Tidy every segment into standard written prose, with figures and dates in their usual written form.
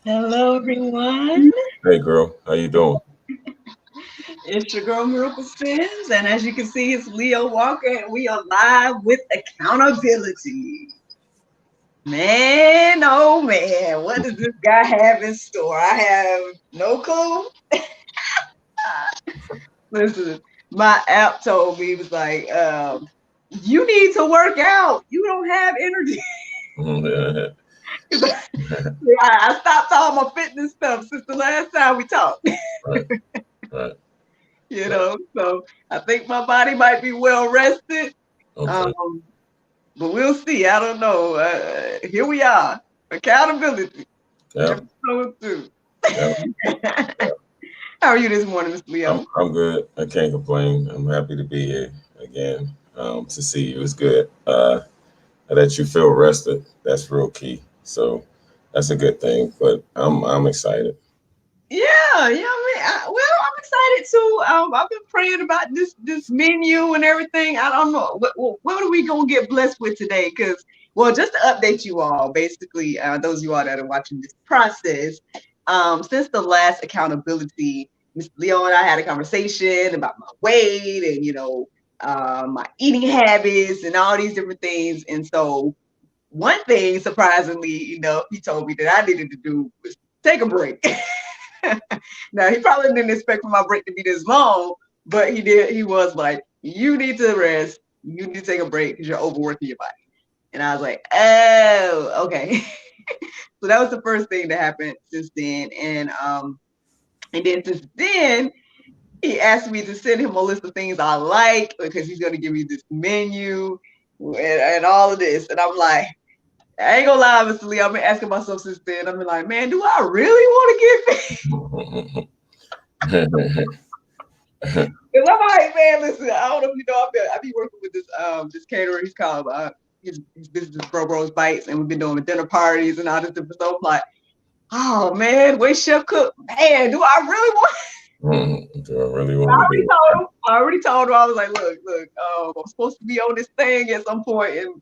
Hello, everyone. Hey, girl, how you doing? It's your girl Miracle Spins, and as you can see, it's Leo Walker, and we are live with accountability. Man, oh man, what does this guy have in store? I have no clue. Listen, my app told me, it was like, you need to work out. You don't have energy. I stopped all my fitness stuff since the last time we talked. Right, right. So I think my body might be well rested. Okay. But we'll see. I don't know. Here we are. Accountability. Yeah, Episode 2. yeah. How are you this morning, Mr. Leo? I'm good. I can't complain. I'm happy to be here again. To see you is good. That you feel rested. That's real key. So that's a good thing. But I'm excited. Yeah. I'm excited too. I've been praying about this menu and everything. I don't know what are we gonna get blessed with today? Because just to update you all, basically, those of you all that are watching this process, since the last accountability, Mr. Leo and I had a conversation about my weight and my eating habits and all these different things. And so one thing, surprisingly, he told me that I needed to do was take a break. Now, he probably didn't expect for my break to be this long, but he did. He was like, you need to rest. You need to take a break because you're overworking your body. And I was like, oh, okay. So that was the first thing that happened since then. And then since then, he asked me to send him a list of things I like because he's going to give me this menu and all of this. And I'm like, I ain't gonna lie, Mr. Lee. I've been asking myself since then. I've been like, man, do I really want to get fit? Because I'm like, man, listen, I don't know if you know, I be working with this caterer. He's called his business Bros Bites, and we've been doing dinner parties and all this different stuff. Like, oh man, wait, chef cook, man, do I really want? Do I really want to do it? I already told him. I was like, look, I'm supposed to be on this thing at some point, and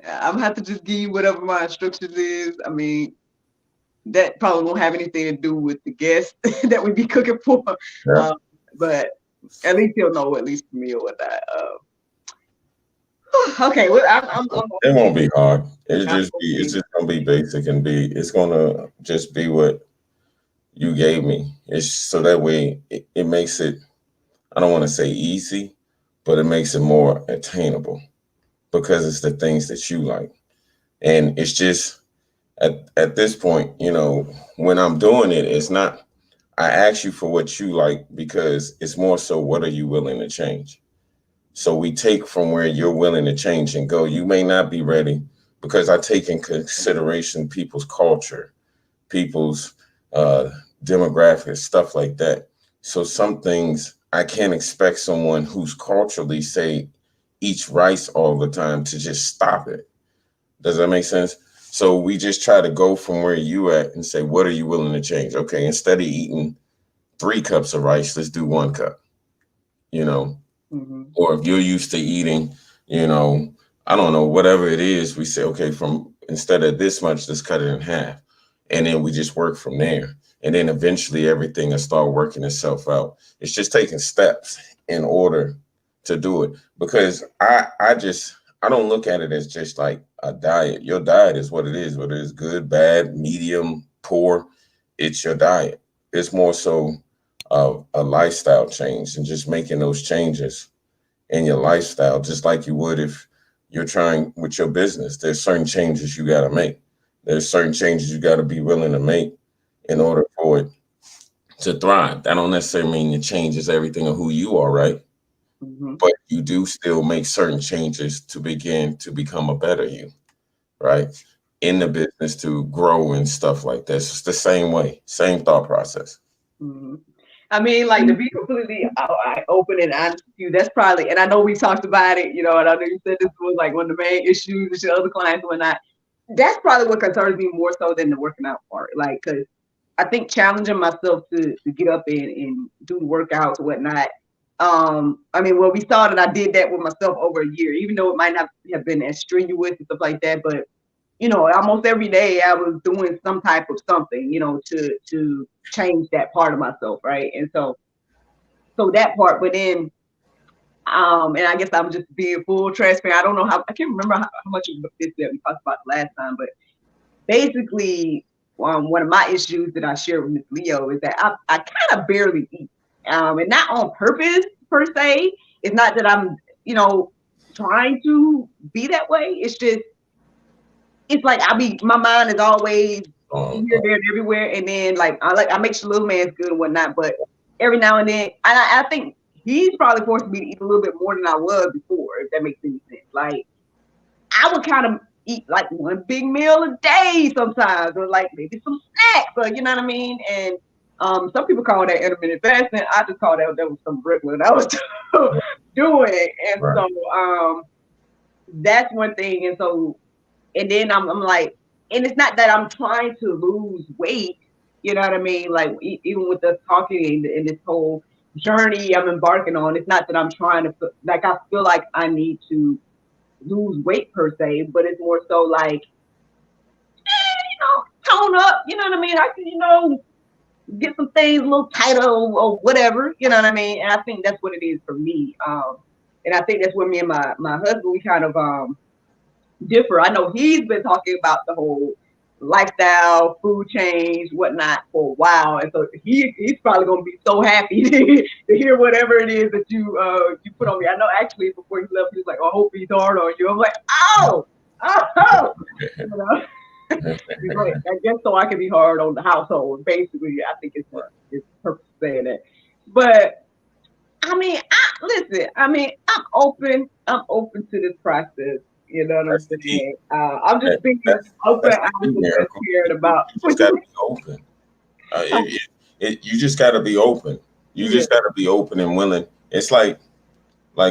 I'm gonna have to just give you whatever my instructions is. I mean, that probably won't have anything to do with the guests that we be cooking for, Yeah. but at least he'll know at least for me or whatnot. Okay, well, It won't be hard. It's just gonna be basic and it's gonna just be what you gave me. It's so that way it makes it, I don't want to say easy, but it makes it more attainable because it's the things that you like. And it's just at this point, when I'm doing it, it's not, I ask you for what you like because it's more so what are you willing to change? So we take from where you're willing to change and go. You may not be ready because I take in consideration people's culture, people's demographics, stuff like that. So some things I can't expect someone who's culturally, say, eats rice all the time to just stop it. Does that make sense? So we just try to go from where you at and say, what are you willing to change? Okay, instead of eating 3 cups of rice, let's do 1 cup, Mm-hmm. Or if you're used to eating, I don't know, whatever it is, we say, okay, from instead of this much, let's cut it in half. And then we just work from there. And then eventually everything will start working itself out. It's just taking steps in order to do it. Because I don't look at it as just like a diet. Your diet is what it is, whether it's good, bad, medium, poor, it's your diet. It's more so a lifestyle change and just making those changes in your lifestyle, just like you would if you're trying with your business. There's certain changes you got to make. There's certain changes you got to be willing to make in order for it to thrive. That don't necessarily mean it changes everything of who you are, right? Mm-hmm. But you do still make certain changes to begin to become a better you, right? In the business to grow and stuff like that. It's the same way, same thought process. Mm-hmm. I mean, like to be completely open and honest with you, that's probably, and I know we talked about it, you know, and I know you said this was like one of the main issues with your other clients and whatnot. That's probably what concerns me more so than the working out part. Like, cause I think challenging myself to get up and do the workouts and whatnot. I mean, when we started, I did that with myself over a year, even though it might not have been as strenuous and stuff like that. But you know, almost every day I was doing some type of something, you know, to change that part of myself, right? And so that part, but then and I guess I'm just being full transparent. I don't know how I can't remember how much of this that we talked about last time, but basically one of my issues that I share with Miss Leo is that I kind of barely eat. And not on purpose per se. It's not that I'm, you know, trying to be that way. It's just it's like my mind is always Um, here, there, and everywhere. And then I make sure little man's good and whatnot, but every now and then, and I think he's probably forcing me to eat a little bit more than I was before, if that makes any sense. Like I would kind of eat like one big meal a day sometimes, or like maybe some snacks, or you know what I mean. And some people call that intermittent fasting. I just call that was some regular that I was doing. And right. so that's one thing. And so and then I'm like, and it's not that I'm trying to lose weight, you know what I mean? Like even with us talking and this whole journey I'm embarking on, it's not that I'm trying to like I feel like I need to lose weight per se, but it's more so like you know tone up, you know what I mean? I can get some things a little tighter or whatever, you know what I mean? And I think that's what it is for me. And I think that's where me and my husband we kind of differ. I know he's been talking about the whole lifestyle, food change, whatnot for a while, and so he's probably gonna be so happy to hear whatever it is that you put on me. I know actually before he left, he was like, "Oh, "I hope he's hard on you." I'm like, "Oh, oh," you know. Like, I guess so I can be hard on the household. Basically, I think it's purpose saying that, but I mean, listen. I mean, I'm open. I'm open to this process. You know what I'm That's the key. saying? I'm just being open, That's the key, honest, and Miracle. transparent about. You just got to be open. You just got to be open. You Yeah. just got to be open and willing. It's like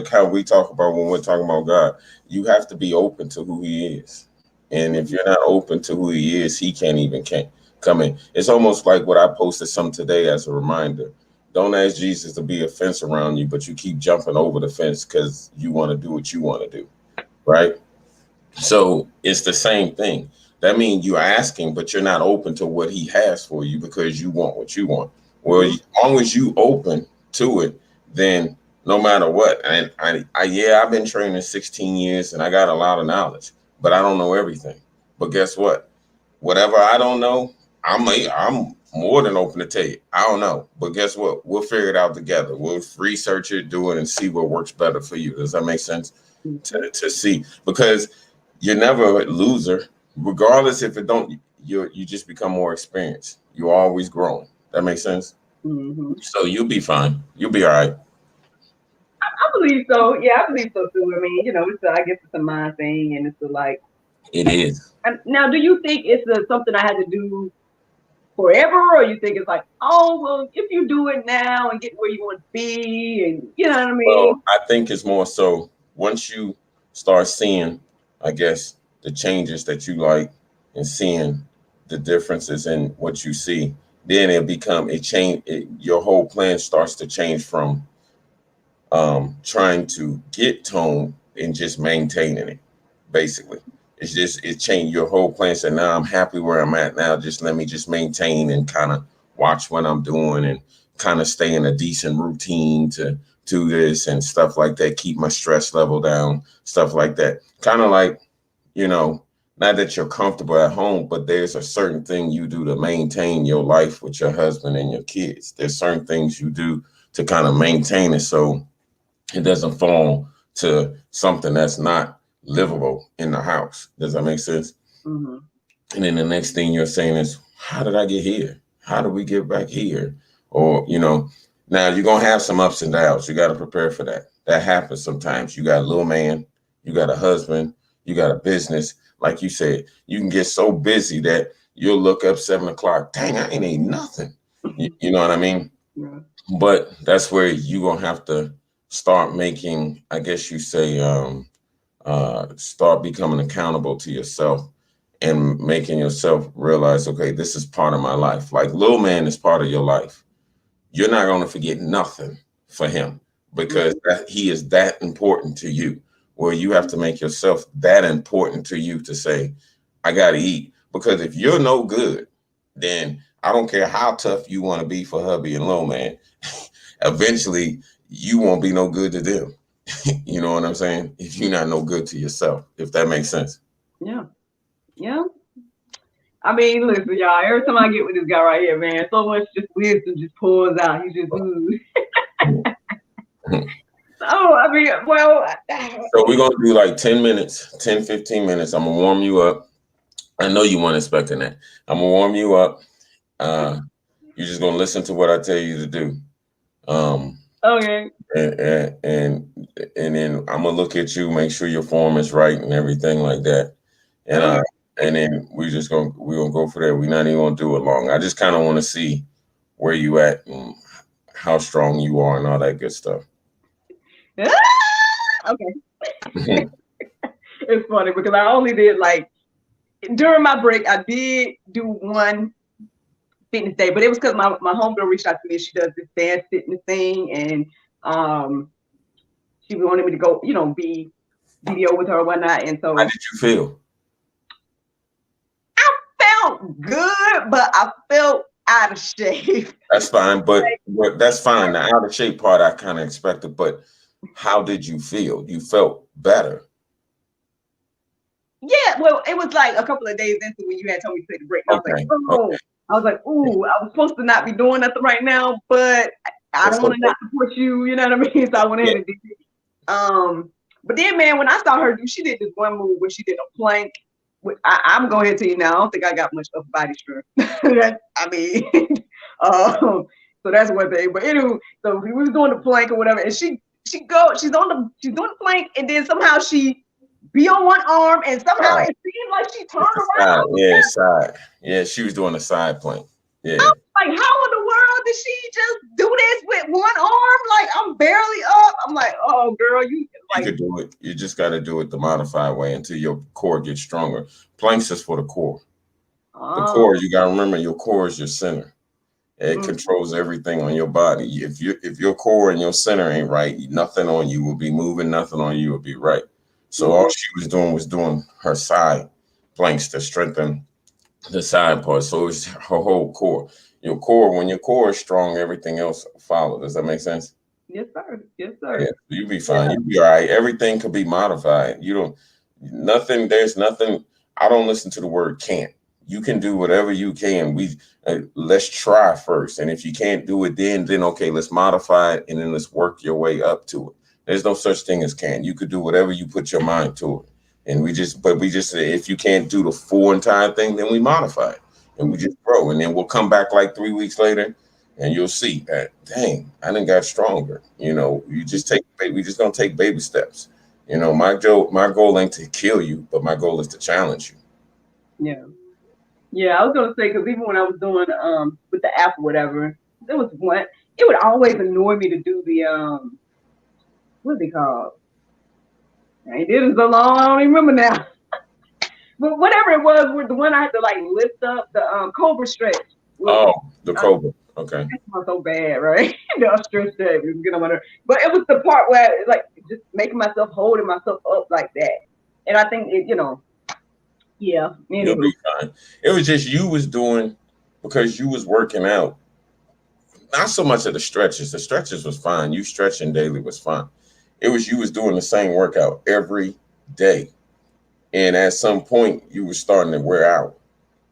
how we talk about when we're talking about God. You have to be open to who He is, and if you're not open to who He is, He can't come in. It's almost like what I posted some today as a reminder. Don't ask Jesus to be a fence around you, but you keep jumping over the fence because you want to do what you want to do, right? So it's the same thing. That means you're asking, but you're not open to what He has for you because you want what you want. Well, Mm-hmm. as long as you open to it, then no matter what, and yeah, I've been training 16 years and I got a lot of knowledge, but I don't know everything. But guess what? Whatever I don't know, I'm more than open to tell you. I don't know, but guess what? We'll figure it out together. We'll research it, do it, and see what works better for you. Does that make sense? Mm-hmm. To see because you're never a loser, regardless if it don't. You just become more experienced. You're always growing. That makes sense. Mm-hmm. So you'll be fine. You'll be all right. I believe so. Yeah, I believe so too. I mean, I guess it's a mind thing, and it's a like. It is. Now, do you think it's something I had to do forever, or you think it's like, oh, well, if you do it now and get where you want to be, and you know what I mean? Well, I think it's more so once you start seeing, I guess, the changes that you like and seeing the differences in what you see, then it become a change. Your whole plan starts to change from trying to get tone and just maintaining it. Basically, it's just it changed your whole plan. So now I'm happy where I'm at now. Just let me just maintain and kind of watch what I'm doing and kind of stay in a decent routine to do this and stuff like that. Keep my stress level down, stuff like that. Kind of like you know, not that you're comfortable at home, but there's a certain thing you do to maintain your life with your husband and your kids. There's certain things you do to kind of maintain it so it doesn't fall to something that's not livable in the house. Does that make sense? Mm-hmm. And then the next thing you're saying is, how did I get here? how do we get back here? Or, now you're gonna have some ups and downs. You gotta prepare for that. That happens sometimes. You got a little man, you got a husband, you got a business. Like you said, you can get so busy that you'll look up 7 o'clock. Dang, I ain't ate nothing. You know what I mean? Yeah. But that's where you gonna have to start making, I guess you say, start becoming accountable to yourself and making yourself realize, okay, this is part of my life. Like little man is part of your life. You're not going to forget nothing for him because he is that important to you. Where you have to make yourself that important to you to say, I got to eat. Because if you're no good, then I don't care how tough you want to be for hubby and low man. Eventually, you won't be no good to them. You know what I'm saying? If you're not no good to yourself, if that makes sense. Yeah. Yeah. I mean, listen, y'all. Every time I get with this guy right here, man, so much just wisdom just pours out. He just, ooh. Oh, I mean, well, So we're going to do like 10 minutes, 10, 15 minutes. I'm going to warm you up. I know you weren't expecting that. I'm going to warm you up. Uh, you're just going to listen to what I tell you to do. Um, okay. and then I'm gonna look at you, make sure your form is right and everything like that. And Okay. and then we're gonna go for that. We're not even gonna do it long. I just kind of want to see where you at and how strong you are and all that good stuff. Okay. It's funny because I only did like during my break, I did do one fitness day, but it was because my homegirl reached out to me. She does this dance fitness thing, and um, she wanted me to go, be video with her or whatnot. And How so did you feel? I felt good, but I felt out of shape. That's fine, but that's fine. The out of shape part I kind of expected, but how did you feel? You felt better. Yeah, well, it was like a couple of days into when you had told me to take the break. And Okay. oh, I was like, ooh, I was supposed to not be doing nothing right now, but I It's don't want to okay. not support you. You know what I mean? So I went Yeah. ahead and did it. But then, man, when I saw her do, she did this one move where she did a plank. I'm going to tell you now, I don't think I got much upper body strength. I mean, so that's one thing. But anyway, so we was doing the plank or whatever, and she's doing the plank, and then somehow she be on one arm, and somehow Side. it seemed like she turned It's the around. side. Yeah, side. Yeah, she was doing a side plank. Yeah. Like, how in the world did she just do this with one arm? Like, I'm barely up. I'm like, oh, girl, you You like, could do it. You just got to do it the modified way until your core gets stronger. Planks is for the core. The oh, core, you got to remember your core is your center. It mm, controls everything on your body. If your core and your center ain't right, nothing on you will be moving, nothing on you will be right. So all mm, she was doing her side planks to strengthen the side part. So it's her whole core. Your core, when your core is strong, everything else follows. Does that make sense? yes, sir. Yes, Yeah, sir. you'll be fine. Yeah. You'll be all right. Everything could be modified. You don't, nothing, there's nothing. I don't listen to the word can't. You can do whatever you can. Let's try first. And if you can't do it, then okay, let's modify it and then let's work your way up to it. There's no such thing as can. You could do whatever you put your mind to it. And we just say, if you can't do the full entire thing, then we modify it and we Mhm. just grow. And then we'll come back like 3 weeks later and you'll see that, dang, I done got stronger. You just we just gonna take baby steps. My goal ain't to kill you, but my goal is to challenge you. Yeah. Yeah, I was gonna say because even when I was doing with the app or whatever, there was one. It would always annoy me to do the what's it called? I did it so long I don't even remember now. But whatever it was, with the one I had to like lift up the cobra stretch. Well, Oh, the cobra. Okay. that's not so bad, right? The stretch that was getting on my nerve. But it was the part where like just making myself holding myself up like that. And I think yeah. You'll Anywho, be fine. It was just you was doing because you was working out. Not so much of the stretches. The stretches was fine. You stretching daily was fine. It was you was doing the same workout every day. And at some point you were starting to wear out.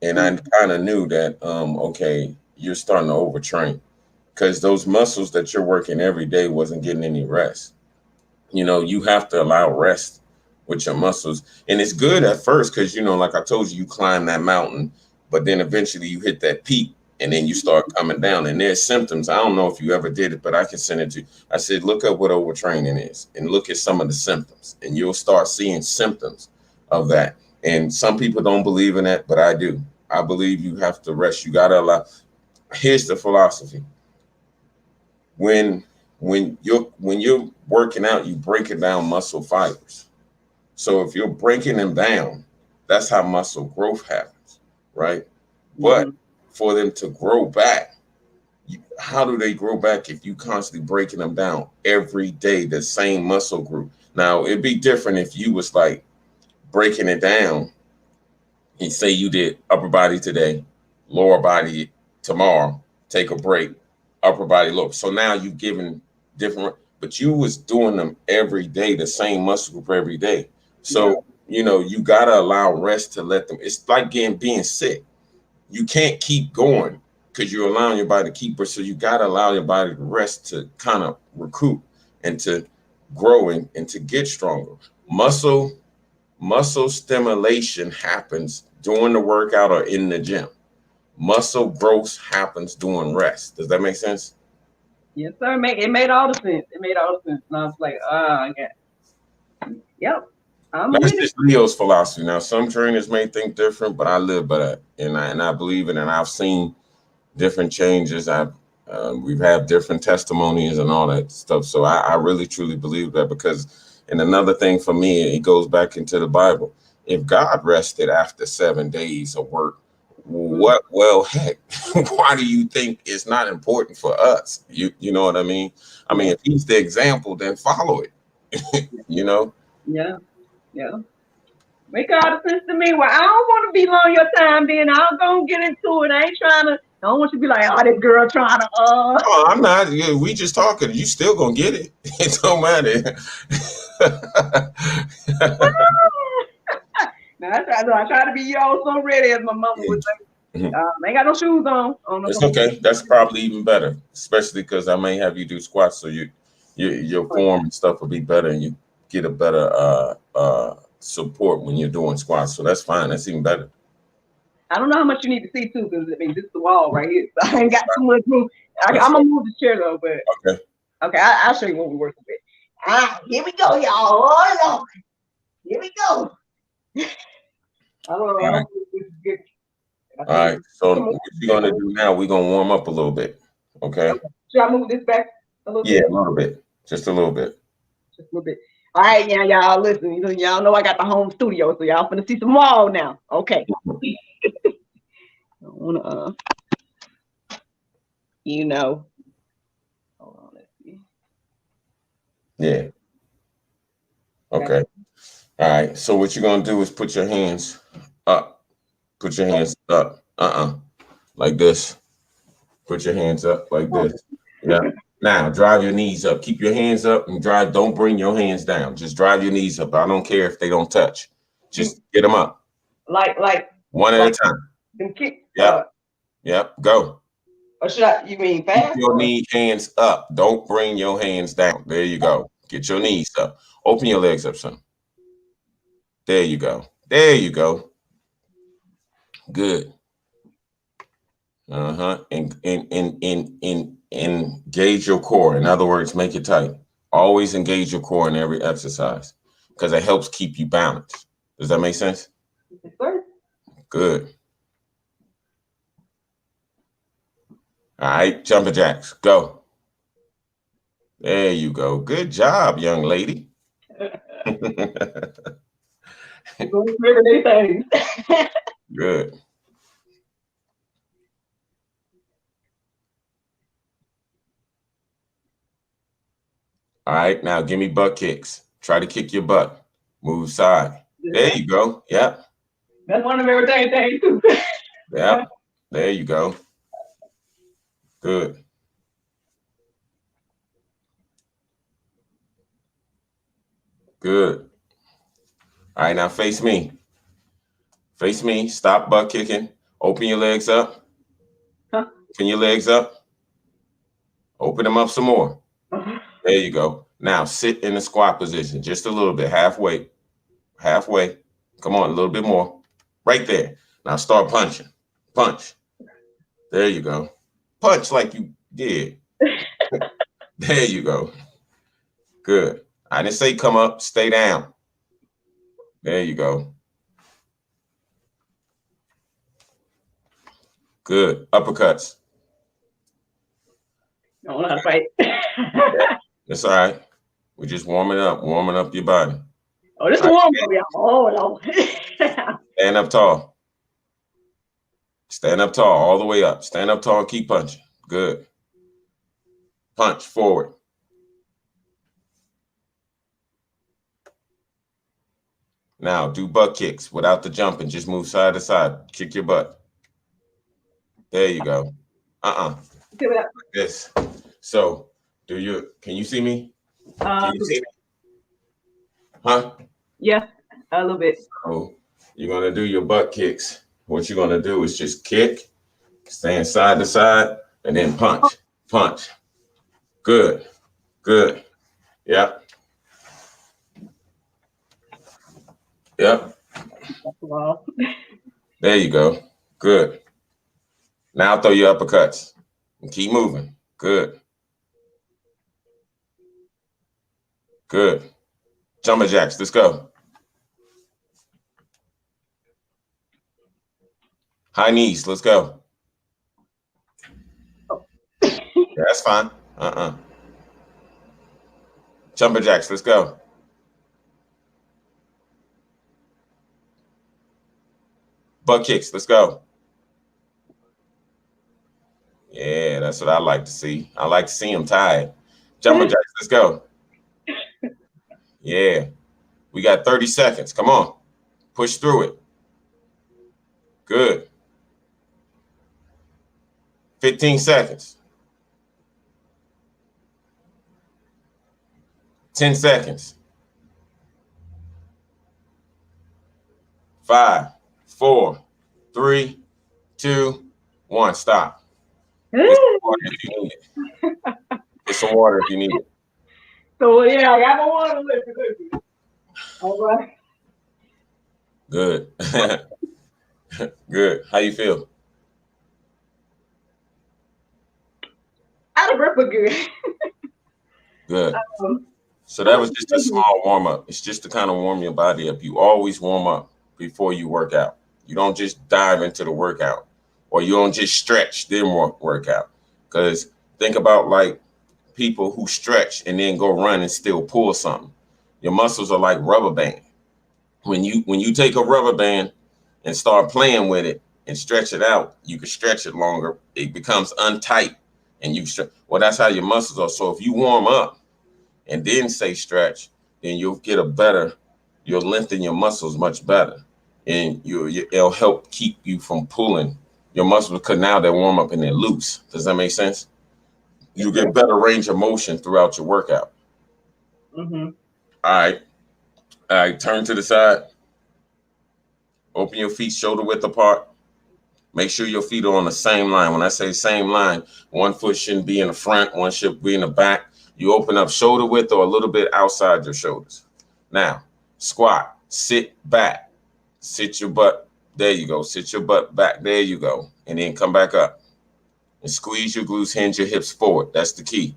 And I kind of knew that okay, you're starting to overtrain because those muscles that you're working every day wasn't getting any rest. You have to allow rest with your muscles. And it's good at first because, like I told you, you climb that mountain, but then eventually you hit that peak. and then you start coming down. And there's symptoms. I don't know if you ever did it, but I can send it to you. I said, look up what overtraining is and look at some of the symptoms, and you'll start seeing symptoms of that. And some people don't believe in that, but I do. I believe you have to rest. You got to allow. Here's the philosophy. When when you're working out, you breaking down muscle fibers. So if you're breaking them down, that's how muscle growth happens, right? But Mm-hmm. for them to grow back, how do they grow back if you constantly breaking them down every day, the same muscle group? Now it'd be different if you was like breaking it down and say you did upper body today, lower body tomorrow, take a break, upper body lower. So now you've given different, but you was doing them every day, the same muscle group every day. Yeah. So you gotta allow rest to let them. It's like being sick. You can't keep going because you're allowing your body to keep. So you gotta allow your body to rest to kind of recoup and to grow and to get stronger. Muscle Muscle stimulation happens during the workout or in the gym. Muscle growth happens during rest. Does that make sense? Yes, sir. It made all the sense. It made all the sense. And I was like, I got, yep, I'm That's with it. just Leo's philosophy. Now, some trainers may think different, but I live by that, and I believe it. And I've seen different changes. We've had different testimonies and all that stuff. So I really truly believe that because, and another thing for me, it goes back into the Bible. If God rested after 7 days of work, Mm, what? Well, heck, why do you think it's not important for us? You know what I mean? I mean, yeah, if He's the example, then follow it. You know. yeah, yeah. Make all the sense to me. Well, I don't want to be on your time, then I'll go and get into it. I ain't trying to. I don't want you to be like, oh, this girl trying to. Oh, I'm not. Yeah, we just talking. You still gonna get it. It don't matter. Now I try to be yo so ready, as my mama would Mhm. say. I ain't got no shoes on. I don't know It's if I'm okay. That's probably even better, especially because I may have you do squats, so your gonna. form and stuff will be better, and you get a better support when you're doing squats. So that's fine. That's even better. I don't know how much you need to see too, because I mean, this is the wall right here. So I ain't got too much room. That's I'm gonna move the chair though, but okay. okay, I'll show you what we're working with. Here we go, y'all. Oh Lord, here we go. I don't know. All right. Hopefully this is good. I All think right. So come what on, you're gonna do now? We're gonna warm up a little bit. Okay. okay. Should I move this back a little Yeah, bit? a little bit. Just a little bit. Just a little bit. All right, yeah, y'all listen. Y'all know I got the home studio, so y'all finna see some wall now. Okay. I wanna you know. Hold on, let's see. Yeah. Got Okay. All right. So what you're gonna do is put your hands up. Put your hands up. Like this. Put your hands up like this. Yeah. Now drive your knees up. Keep your hands up and drive. Don't bring your hands down. Just drive your knees up. I don't care if they don't touch. you Just get them up like like one at like a time. them kick Yep. Yep. Go. or should I you mean Keep fast your or knee hands up. Don't bring your hands down. There you go. Get your knees up. Open your legs up, son. There you go. There you go. Good. Uh-huh. And engage your core. In other words, make it tight. Always engage your core in every exercise because it helps keep you balanced. Does that make sense? yes, sir? Good. All right, jumping jacks. Go. There you go. Good job, young lady. It's going to everyday things. Good. All right, now give me butt kicks. Try to kick your butt. Move side. There you go. Yep. That's one of everyday things too. Yep. There you go. Good. Good. All right, now face me. Face me. Stop butt kicking. Open your legs up. Huh? Open your legs up. Open them up some more. There you go. Now sit in the squat position just a little bit. Halfway. Halfway. Come on, a little bit more. Right there. Now start punching. Punch. There you go. Punch like you did. There you go. Good. I didn't say come up, stay down. There you go. Good. Uppercuts. I don't know how to fight. That's all right. We're just warming up your body. Oh, this All the right. warm up, y'all. Oh, no. Stand up tall. Stand up tall all the way up. Stand up tall, keep punching. Good. Punch forward. Now do butt kicks without the jumping. Just move side to side. Kick your butt. There you go. Give it up. Like this. So can you see me? Can you see me? Huh? Yeah, a little bit. So you're gonna do your butt kicks. What you're gonna do is just kick, stand side to side, and then punch. Punch. Good. Good. Yep. Yep. Wow. There you go. Good. Now throw your uppercuts and keep moving. Good. Good. Jumper jacks. Let's go. High knees. Let's go. Yeah, that's fine. Jumper jacks. Let's go. Butt kicks. Let's go. Yeah, that's what I like to see. I like to see them tired. Jumper jacks. Let's go. Yeah. We got 30 seconds. Come on. Push through it. Good. 15 seconds. 10 seconds. 5, 4, 3, 2, 1. Stop. Get some water if you need it. Get some water if you need it. So, yeah, I got my water with me. All right. Good. Good. How you feel? Out of breath, but good. Good. Um, So that was just a small warm up. It's just to kind of warm your body up. You always warm up before you work out. You don't just dive into the workout, or you don't just stretch then work out. Because think about like people who stretch and then go run and still pull something. Your muscles are like rubber band. When you take a rubber band and start playing with it and stretch it out, you can stretch it longer. It becomes untight, and well, that's how your muscles are. So if you warm up and then say stretch, then you'll get a better. You'll lengthen your muscles much better, and it'll help keep you from pulling your muscles because now they're warm up and they're loose. Does that make sense? You get better range of motion throughout your workout. mm-hmm. All right. All right. Turn to the side. Open your feet shoulder width apart. Make sure your feet are on the same line. When I say same line, one foot shouldn't be in the front, one should be in the back. You open up shoulder width or a little bit outside your shoulders. Now, squat, sit back, sit your butt. There you go. Sit your butt back. There you go. And then come back up and squeeze your glutes, hinge your hips forward. That's the key.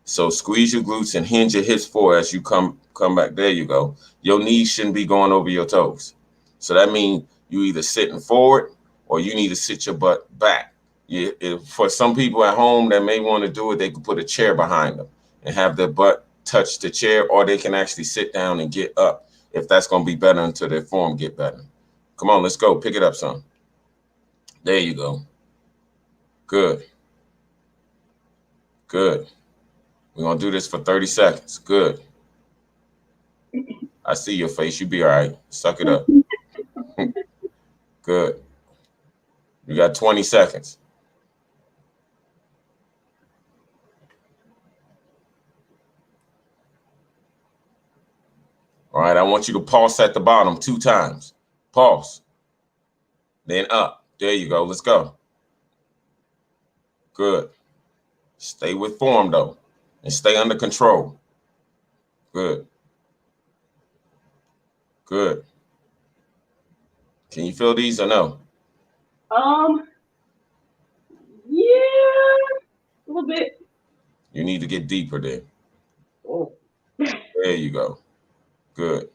So squeeze your glutes and hinge your hips forward as you come back. There you go. Your knees shouldn't be going over your toes. So that means you either sitting forward or you need to sit your butt back. For some people at home that may want to do it, they can put a chair behind them and have their butt touch the chair, or they can actually sit down and get up if that's going to be better until their form get better. Come on, let's go. Pick it up some. There you go. Good. Good. We're going to do this for 30 seconds. Good. I see your face. You be all right. Suck it up. Good. You got 20 seconds. All right. I want you to pulse at the bottom 2 times. Pulse. Then up. There you go. Let's go. Good. Stay with form, though, and stay under control. Good. Good. Can you feel these or no? Um, bit. You need to get deeper there. Oh. There you go. Good.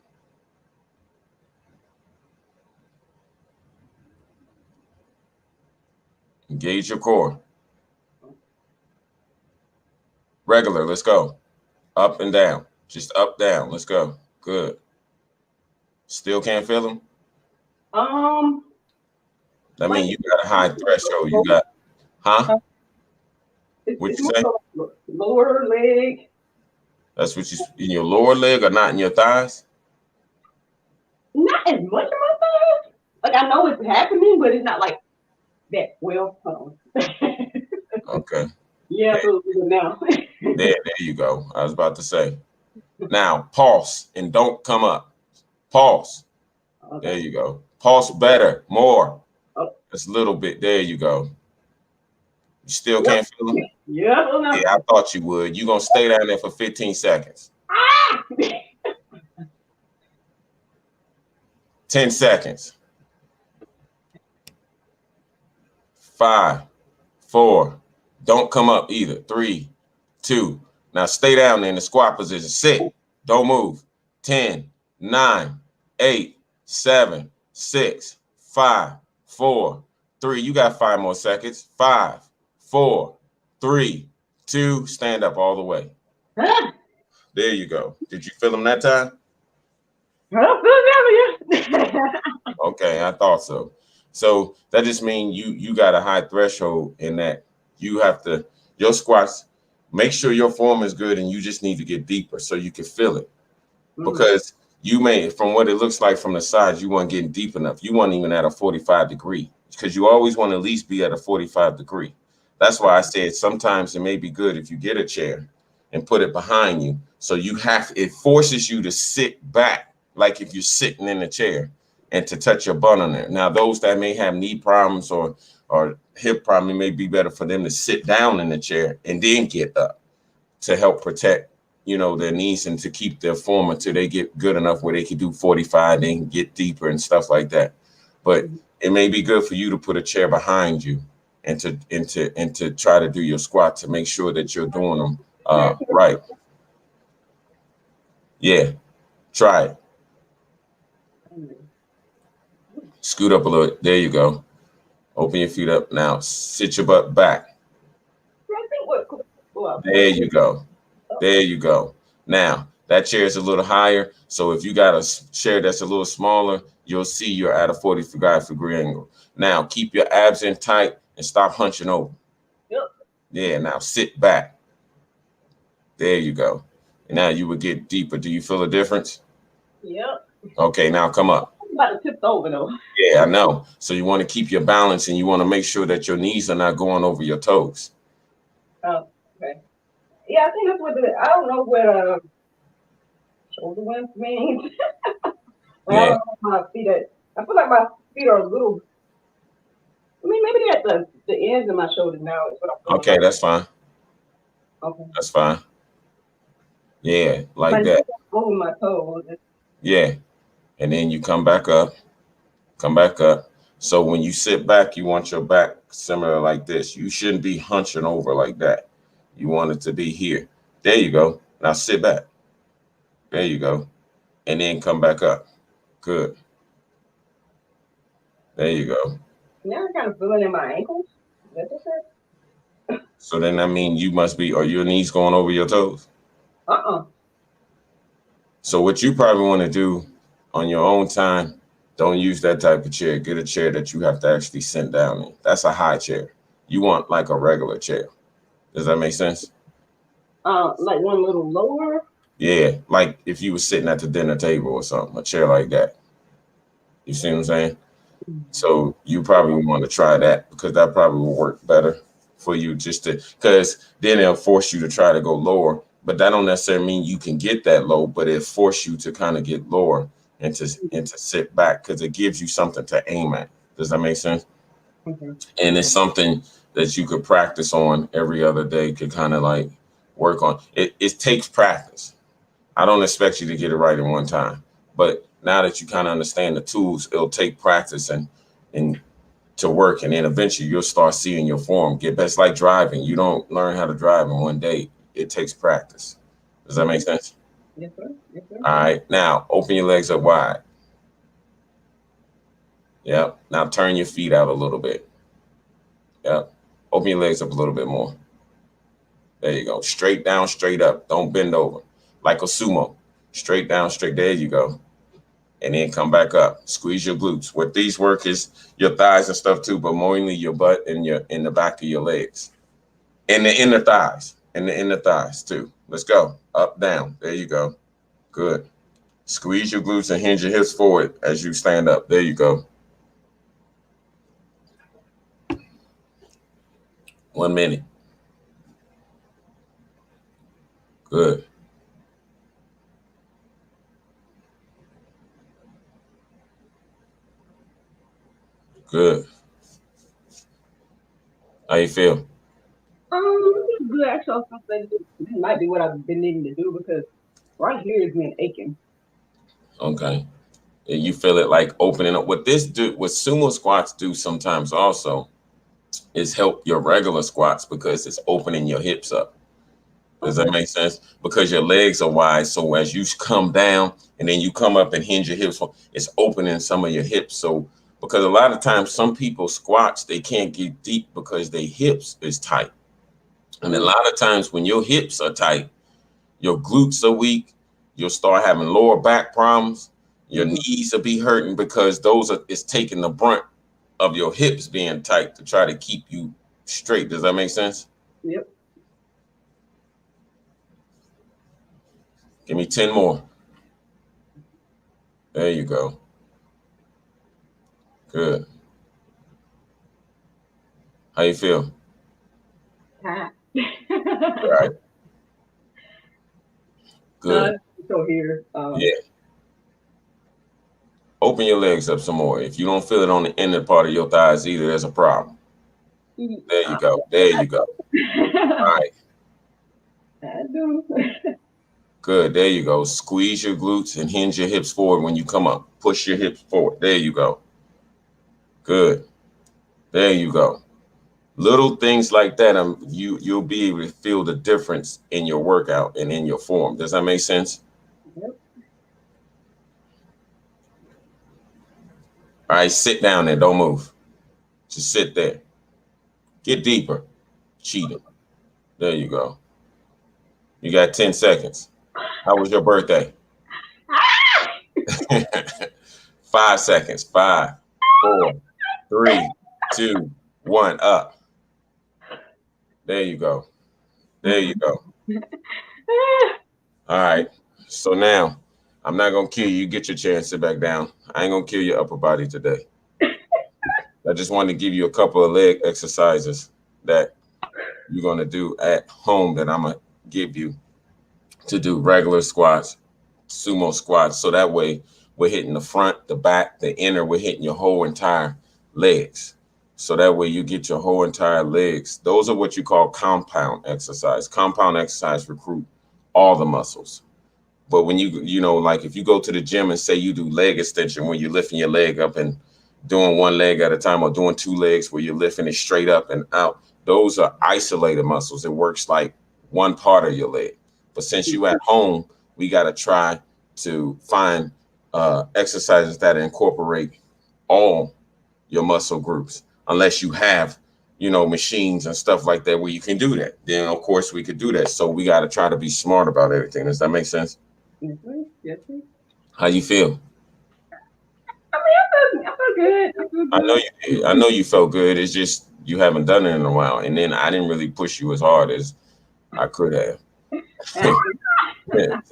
Engage your core. Regular. Let's go. Up and down. Just up, down. Let's go. Good. Still can't feel them? Um, That like means you got a high threshold. You got, huh? What it's you more say? so lower leg. That's what you in your lower leg or not in your thighs? Not as much of my thighs. Like I know it's happening, but it's not like that. Well, hold on. Okay. Yeah, I There, feel it now. there you go. I was about to say. Now pulse and don't come up. Pulse. Okay. There you go. Pulse better, more. Oh, Just a little bit. There you go. You still yep. can't feel them? Yeah, I feel Yeah, now. I thought you would. You're gonna stay down there for 15 seconds. Ah! 10 seconds. 5, 4. Don't come up either. 3, 2. Now stay down there in the squat position. Sit. Don't move. 10, 9, 8, 7, 6, 5, 4, 3. You got 5 more seconds. 5, 4, 3, 2. Stand up all the way. Ah! There you go. Did you feel them that time? I don't feel it now, yeah. Okay, I thought so. So that just means you got a high threshold in that you have to your squats. Make sure your form is good, and you just need to get deeper so you can feel it. Mm, Because you may, from what it looks like from the sides, you weren't getting deep enough. You weren't even at a 45-degree because you always want to at least be at a 45-degree. That's why I said sometimes it may be good if you get a chair and put it behind you. So it forces you to sit back like if you're sitting in a chair and to touch your butt on there. Now, those that may have knee problems or hip problem, it may be better for them to sit down in the chair and then get up to help protect, their knees and to keep their form until they get good enough where they can do 45, they can get deeper and stuff like that. But it may be good for you to put a chair behind you and to try to do your squat to make sure that you're doing them right. Yeah, try it. Scoot up a little. There you go. Open your feet up now. Sit your butt back. I think what There you go. There you go. Now, that chair is a little higher. So if you got a chair that's a little smaller, you'll see you're at a 45-degree angle. Now, keep your abs in tight and stop hunching over. yep, Yeah, now sit back. There you go. And now you would get deeper. Do you feel a difference? yep. Okay, now come up. I'm about to tip over though. Yeah, I know. So you want to keep your balance and you want to make sure that your knees are not going over your toes. Oh, okay. Yeah, I think that's what I don't know what shoulder winds means. Like, I Yeah. don't know my feet are. I feel like my feet are a little. I mean, maybe they're at the ends of my shoulders now. Is what I'm feeling Okay, like. that's fine. Okay. That's fine. Yeah, But like it's that. over my toes. Yeah. And then you come back up. Come back up. So when you sit back, you want your back similar like this. You shouldn't be hunching over like that. You want it to be here. There you go. Now sit back. There you go. And then come back up. Good. There you go. Now I kind of feeling in my ankles. Is that what you So then that means you must be, are your knees going over your toes? said? So what you probably want to do on your own time, don't use that type of chair. Get a chair that you have to actually sit down in. That's a high chair. You want like a regular chair. Does that make sense? Like one little lower. Yeah, like if you were sitting at the dinner table or something, a chair like that. You see what I'm saying? So you probably want to try that because that probably will work better for you just to, because then it'll force you to try to go lower. But that don't necessarily mean you can get that low, but it force you to kind of get lower and to sit back because it gives you something to aim at. Does that make sense? Okay. And it's something that you could practice on every other day, could kind of like work on. It takes practice. I don't expect you to get it right in one time, but now that you kind of understand the tools, it'll take practice and to work, and then eventually you'll start seeing your form get better. It's like driving. You don't learn how to drive in one day. It takes practice. Does that make Mhm. sense? Yes, sir. Yes, sir. All right. Now open your legs up wide. Yep. Now turn your feet out a little bit. Yep. Open your legs up a little bit more. There you go. Straight down, straight up. Don't bend over. Like a sumo. Straight down, straight. There you go. And then come back up. Squeeze your glutes. What these work is your thighs and stuff too, but mainly your butt and your in the back of your legs. And the inner thighs. And the inner thighs too. Let's go. Up, down. There you go. Good. Squeeze your glutes and hinge your hips forward as you stand up. There you go. 1 minute. Good. Good. How you feel? This is good. Actually, I was gonna say this might be what I've been needing to do because right here is been aching. Okay. And you feel it like opening up. What sumo squats do sometimes also is help your regular squats because it's opening your hips up. Does that Okay. make sense? Because your legs are wide. So as you come down and then you come up and hinge your hips, it's opening some of your hips. So because a lot of times some people squats, they can't get deep because their hips is tight. And a Mm, lot of times when your hips are tight, your glutes are weak, you'll start having lower back problems, your mhm. knees will be hurting because those are it's taking the brunt of your hips being tight to try to keep you straight. Does that make sense? Yep. Give me 10 more. There you go. Good. How you feel? Ah. All right. Good. So here, Yeah. Open your legs up some more. If you don't feel it on the inner part of your thighs either, there's a problem. There you go. There you go. All right. I do. Good. There you go. Squeeze your glutes and hinge your hips forward when you come up. Push your hips forward. There you go. Good. There you go. Little things like that, you'll be able to feel the difference in your workout and in your form. Does that make sense? Yep. All right, sit down there. Don't move. Just sit there. Get deeper. Cheating. There you go. You got 10 seconds. How was your birthday? 5 seconds. Five, four, three, two, one. Up. There you go. There you go. All right. So now I'm not gonna kill you. You get your chance, sit back down. I ain't gonna kill your upper body today. I just wanted to give you a couple of leg exercises that you're gonna do at home that I'm gonna give you to do regular squats, sumo squats. So that way we're hitting the front, the back, the inner, we're hitting your whole entire legs. So that way you get your whole entire legs. Those are what you call compound exercise. Compound exercise recruit all the muscles. But when like if you go to the gym and say you do leg extension where you're lifting your leg up and doing one leg at a time or doing two legs where you're lifting it straight up and out, those are isolated muscles. It works like one part of your leg. But since you at home, we got to try to find exercises that incorporate all your muscle groups, unless you have, machines and stuff like that where you can do that. Then of course we could do that. So we got to try to be smart about everything. Does that make sense? Yes, sir. Yes, sir. How you feel? I feel good. I feel I know good. you did. I know you felt good. It's just you haven't done it in a while. And then I didn't really push you as hard as I could have.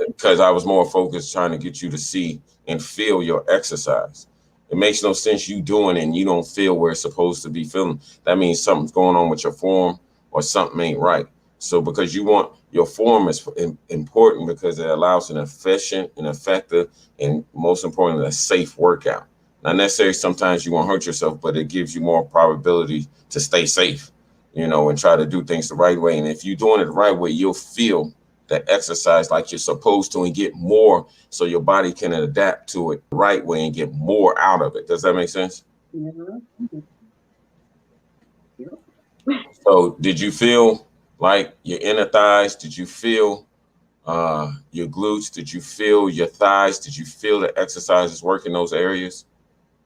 Because I was more focused trying to get you to see and feel your exercise. It makes no sense you doing it and you don't feel where it's supposed to be feeling. That means something's going on with your form or something ain't right. So because you want your form is important because it allows an efficient and effective and most importantly a safe workout. Not necessarily sometimes you won't hurt yourself, but it gives you more probability to stay safe, and try to do things the right way. And if you're doing it the right way, you'll feel that exercise like you're supposed to and get more so your body can adapt to it the right way and get more out of it. Does that make sense? Mhm. So did you feel like your inner thighs? Did you feel your glutes? Did you feel your thighs? Did you feel the exercises work in those areas?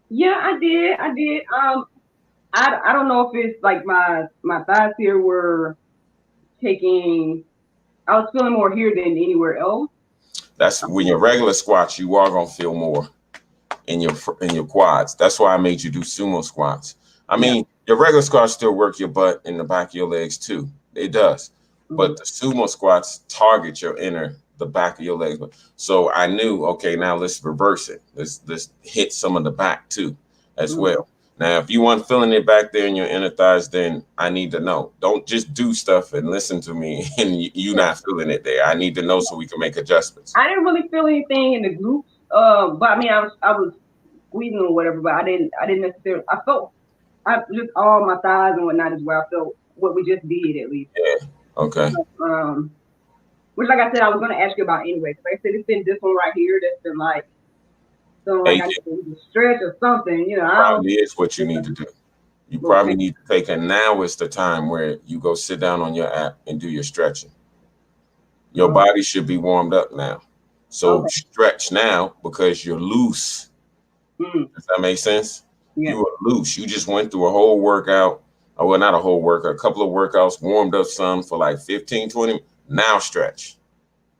Yeah, I did. I did. I don't know if it's like my thighs here were taking. I was feeling more here than anywhere else. That's when your regular squats, you are gonna feel more in your quads. That's why I made you do sumo squats. I Yeah. mean, your regular squats still work your butt in the back of your legs too. It does. Hmm. But the sumo squats target your inner the back of your legs. So I knew, okay, now let's reverse it. Let's hit some of the back too as Hmm. well. Now, if you want feeling it back there in your inner thighs, then I need to know. Don't just do stuff and listen to me and you Yeah. not feeling it there. I need to know so we can make adjustments. I didn't really feel anything in the glutes. But I mean, I was squeezing or whatever, but I didn't necessarily. I felt I just all my thighs and whatnot is where I felt what we just did at least. Yeah. Okay. Um, which like I said, I was gonna ask you about anyway. 'Cause like I said, it's been this one right here that's been like feeling like I Hey, need to stretch or something. I don't. probably is what you need to do. You Okay. probably need to take, and now is the time where you go sit down on your app and do your stretching. Your Oh, body should be warmed up now. So okay. stretch now because you're loose. Mm, Does that make sense? yeah. You are loose. You just went through a whole workout. Oh, well, not a whole workout, a couple of workouts, warmed up some for like 15, 20. Now stretch.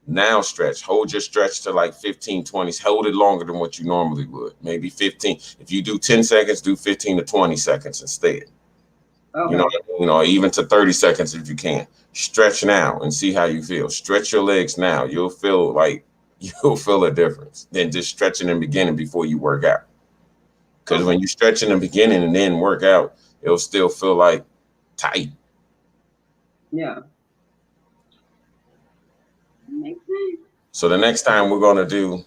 Now stretch. Hold your stretch to like 15, 20. Hold it longer than what you normally would. Maybe 15. If you do 10 seconds, do 15 to 20 seconds instead. You know Okay. what I mean? Or even to 30 seconds if you can. Stretch now and see how you feel. Stretch your legs now. You'll feel like you'll feel a difference than just stretching in the beginning before you work out. Because Okay. when you stretch in the beginning and then work out, it'll still feel like tight. Yeah. Makes sense. So the next time we're gonna do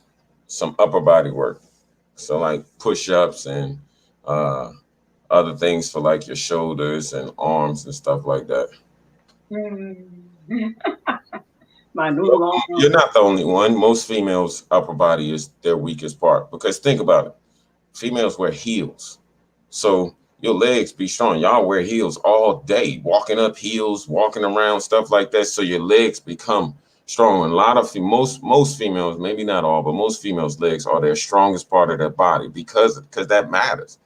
some upper body work. So like push-ups and uh other things for like your shoulders and arms and stuff like that. My noodle on. You're not the only one. Most females' upper body is their weakest part because think about it. Females wear heels. So your legs be strong. Y'all wear heels all day, walking up heels, walking around, stuff like that. So your legs become strong. And a lot of most females, maybe not all, but most females' legs are their strongest part of their body because that matters.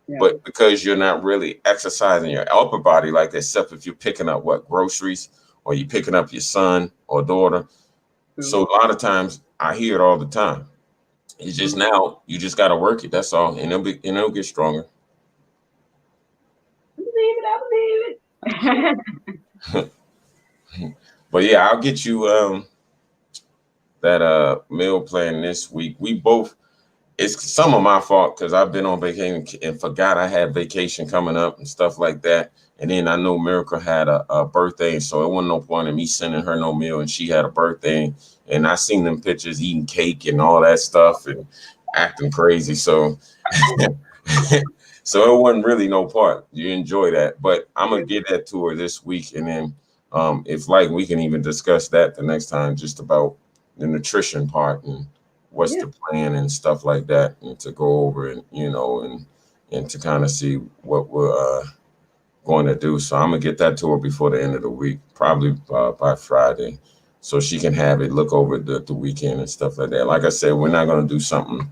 Yeah. But because you're not really exercising your upper body like that, except if you're picking up what groceries or you're picking up your son or daughter. True. So a lot of times I hear it all the time. It's just Mm, now you just got to work it. That's all, and it'll get stronger. I believe it. I believe it. But yeah, I'll get you that meal plan this week. We both it's some of my fault because I've been on vacation and forgot I had vacation coming up and stuff like that. And then I know Miracle had a birthday, so it wasn't no point in me sending her no meal. And she had a birthday, and I seen them pictures eating cake and all that stuff and acting crazy. So, so it wasn't really no part. You enjoy that, but I'm gonna get that to her this week, and then if like we can even discuss that the next time, just about the nutrition part and what's Yeah. the plan and stuff like that, and to go over and and to kind of see what we're going to do. So I'm gonna get that to her before the end of the week, probably by Friday, so she can have it, look over the weekend and stuff like that. Like I said, we're not gonna do something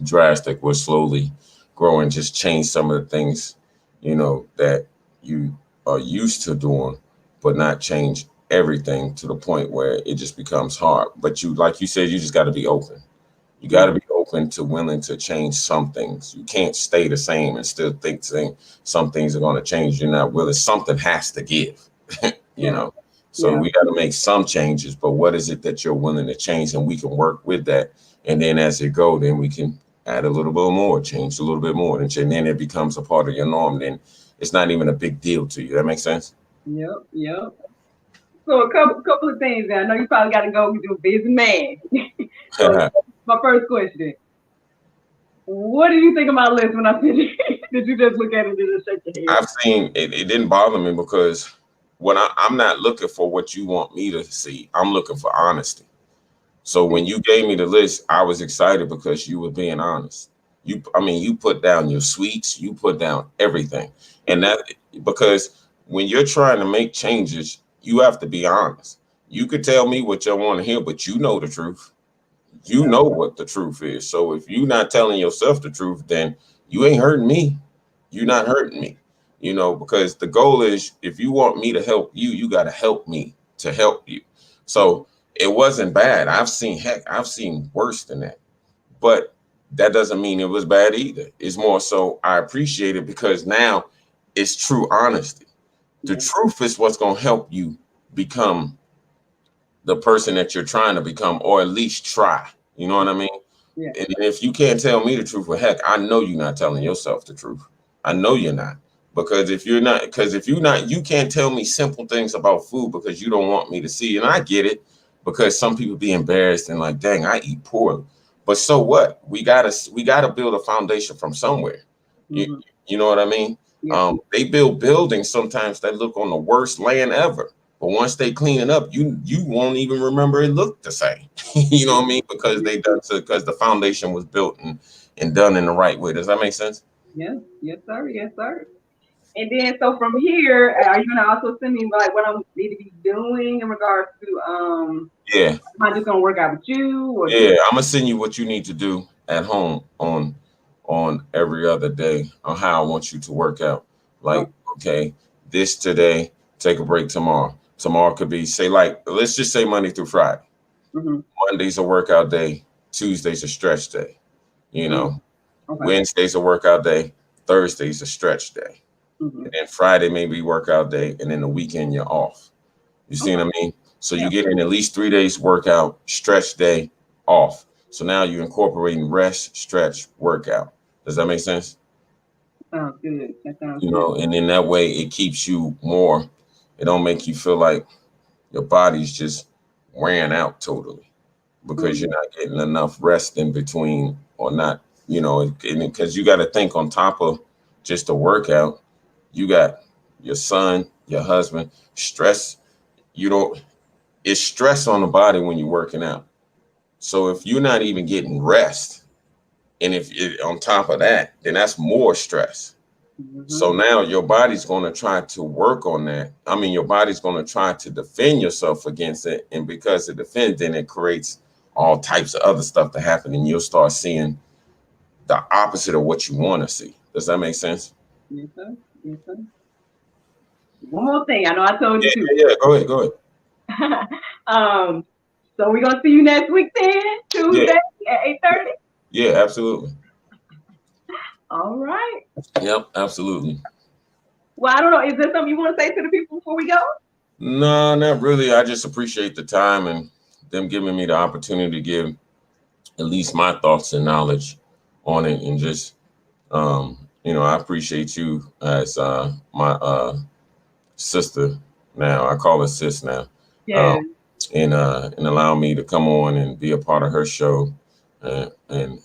drastic. We're slowly growing, just change some of the things, that you are used to doing, but not change everything to the point where it just becomes hard. But you, like you said, you just got to be open. You got Yeah. to be open to willing to change some things. You can't stay the same and still think some things are going to change. You're not willing. Something has to give, you Yeah. know. So Yeah. we got to make some changes. But what is it that you're willing to change, and we can work with that. And then as it go, then we can add a little bit more, change a little bit more, and then it becomes a part of your norm. Then it's not even a big deal to you. That makes sense. Yep. Yep. So a couple of things. I know you probably got to go. You're a busy man. So my first question: what did you think of my list when I said it? Did you just look at it and just shake your head? I've seen it. It didn't bother me because when I'm not looking for what you want me to see. I'm looking for honesty. So when you gave me the list, I was excited because you were being honest. I mean, you put down your sweets, you put down everything, and that because when you're trying to make changes, you have to be honest. You could tell me what you want to hear, but you know the truth. You Yeah. know what the truth is. So if you're not telling yourself the truth, then you ain't hurting me. You're not hurting me. Because the goal is, if you want me to help you, you got to help me to help you. So it wasn't bad. I've seen worse than that. But that doesn't mean it was bad either. It's more so I appreciate it because now it's true honesty. The Yeah. truth is what's going to help you become the person that you're trying to become, or at least try. You know what I mean? Yeah. And if you can't tell me the truth, well, heck, I know you're not telling yourself the truth. I know you're not. Because if you're not, you can't tell me simple things about food because you don't want me to see. And I get it, because some people be embarrassed and like, dang, I eat poorly. But so what? We gotta build a foundation from somewhere. You, Hmm. you know what I mean? Yeah. They build buildings sometimes that look on the worst land ever. But once they clean it up, you won't even remember it looked the same. You know what I mean? Because because the foundation was built and done in the right way. Does that make sense? Yeah. Yes, sir. Yes, sir. And then, so from here, are you gonna also send me like what I need to be doing in regards to Yeah. am I just gonna work out with you or Yeah. I'm gonna send you what you need to do at home on every other day on how I want you to work out. oh, Like, okay, this today, take a break tomorrow. Tomorrow could be, say, like, let's just say Monday through Friday. mm-hmm, Monday's a workout day, Tuesday's a stretch day. You mm, know, okay, Wednesday's a workout day, Thursday's a stretch day. mm-hmm, And then Friday maybe workout day, and then the weekend you're off. You see okay, what I mean? So yeah, you get in at least 3 days workout, stretch day, off. So now you're incorporating rest, stretch, workout. Does that make sense? sounds good. That sounds good. And in that way it keeps you more. It don't make you feel like your body's just wearing out totally because Mm-hmm, you're not getting enough rest in between, or not, because you got to think on top of just a workout, you got your son, your husband, stress. You don't, it's stress on the body when you're working out. So if you're not even getting rest, and if it, on top of that, then that's more stress. mm-hmm, So now your body's going to try to work on that. I mean, your body's going to try to defend yourself against it. And because it defends, then it creates all types of other stuff to happen. And you'll start seeing the opposite of what you want to see. Does that make sense? yes, sir. Yes, sir. One more thing. I know I told you Yeah, too. yeah, yeah. Go ahead. Go ahead. um, so we're gonna see you next week then, Yeah, Tuesday at 8:30. yeah, absolutely. All right. Yep, absolutely. Well, I don't know. Is there something you want to say to the people before we go? No, not really. I just appreciate the time and them giving me the opportunity to give at least my thoughts and knowledge on it. And just, I appreciate you as my sister now. I call her sis now. Um, Yeah. and allow me to come on and be a part of her show, and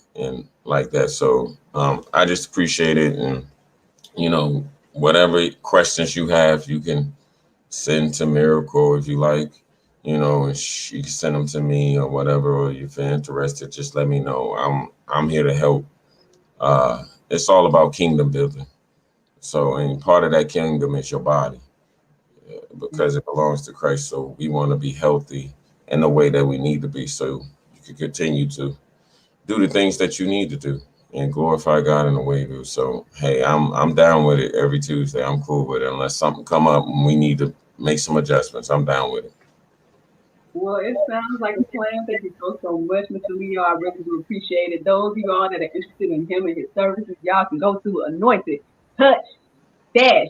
like that. So I just appreciate it. And, whatever questions you have, you can send to Miracle if you like, and she can send them to me or whatever. Or if you're interested, just let me know. I'm here to help. It's all about kingdom building. So, and part of that kingdom is your body, because it belongs to Christ. So we want to be healthy in the way that we need to be, so you can continue to do the things that you need to do and glorify God in the way you do. So hey, I'm down with it every Tuesday. I'm cool with it unless something come up and we need to make some adjustments. I'm down with it. Well, it sounds like a plan. Thank you so much, Mr. Leo. I really do appreciate it. Those of y'all that are interested in him and his services, y'all can go to Anointed Touch Dash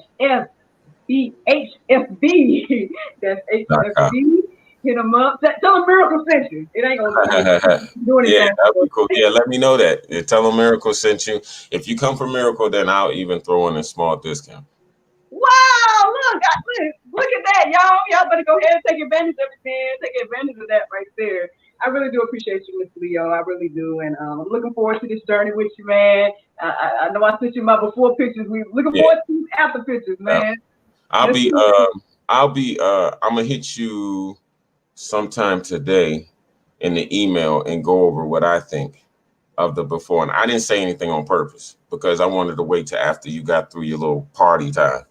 FBHFB. That's .com. HFB. Hit them up. Tell them Miracle sent you. It ain't gonna do Yeah, anything. that'd be cool. Yeah, let me know that. Yeah, tell them Miracle sent you. If you come from Miracle, then I'll even throw in a small discount. Wow, look at that, y'all. Y'all better go ahead and take advantage of it, man. Take advantage of that right there. I really do appreciate you, Mr. Leo. I really do. And I'm looking forward to this journey with you, man. I know I sent you my before pictures. We looking Yeah, forward to these after pictures, yeah. man. I'll Let's be see. I'm gonna hit you sometime today in the email and go over what I think of the before. And I didn't say anything on purpose because I wanted to wait till after you got through your little party time.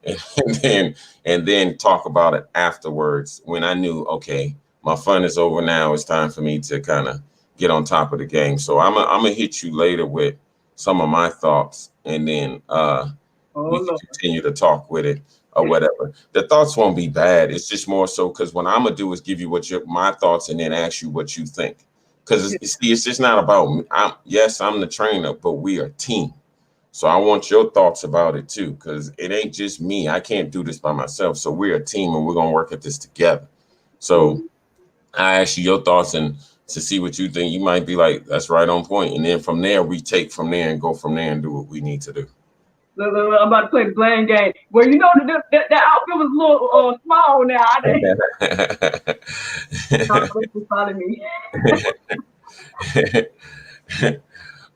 and then and then talk about it afterwards when I knew, okay, my fun is over now. It's time for me to kind of get on top of the game. So I'm gonna hit you later with some of my thoughts, and then Oh we can Lord. continue to talk with it or whatever. The thoughts won't be bad. It's just more so because what I'm gonna do is give you my thoughts and then ask you what you think. Because it's just not about me. Yes, I'm the trainer, but we are a team. So I want your thoughts about it too, because it ain't just me. I can't do this by myself. So we're a team and we're gonna work at this together. So Mhm. I ask you your thoughts and to see what you think. You might be like, that's right on point. And then from there, we take from there and go from there and do what we need to do. Look, I'm about to play the blame game. Well, you know that outfit was a little small now. Don't follow me.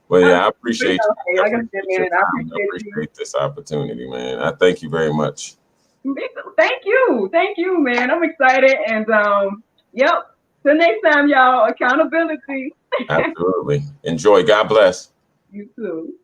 Well, But yeah, I appreciate you. hey, I like I said, appreciate your man, I time. I appreciate you. appreciate this opportunity, man. I thank you very much. Thank you, man. I'm excited, and yep. Till next time, y'all. Accountability. Absolutely. Enjoy. God bless. You too.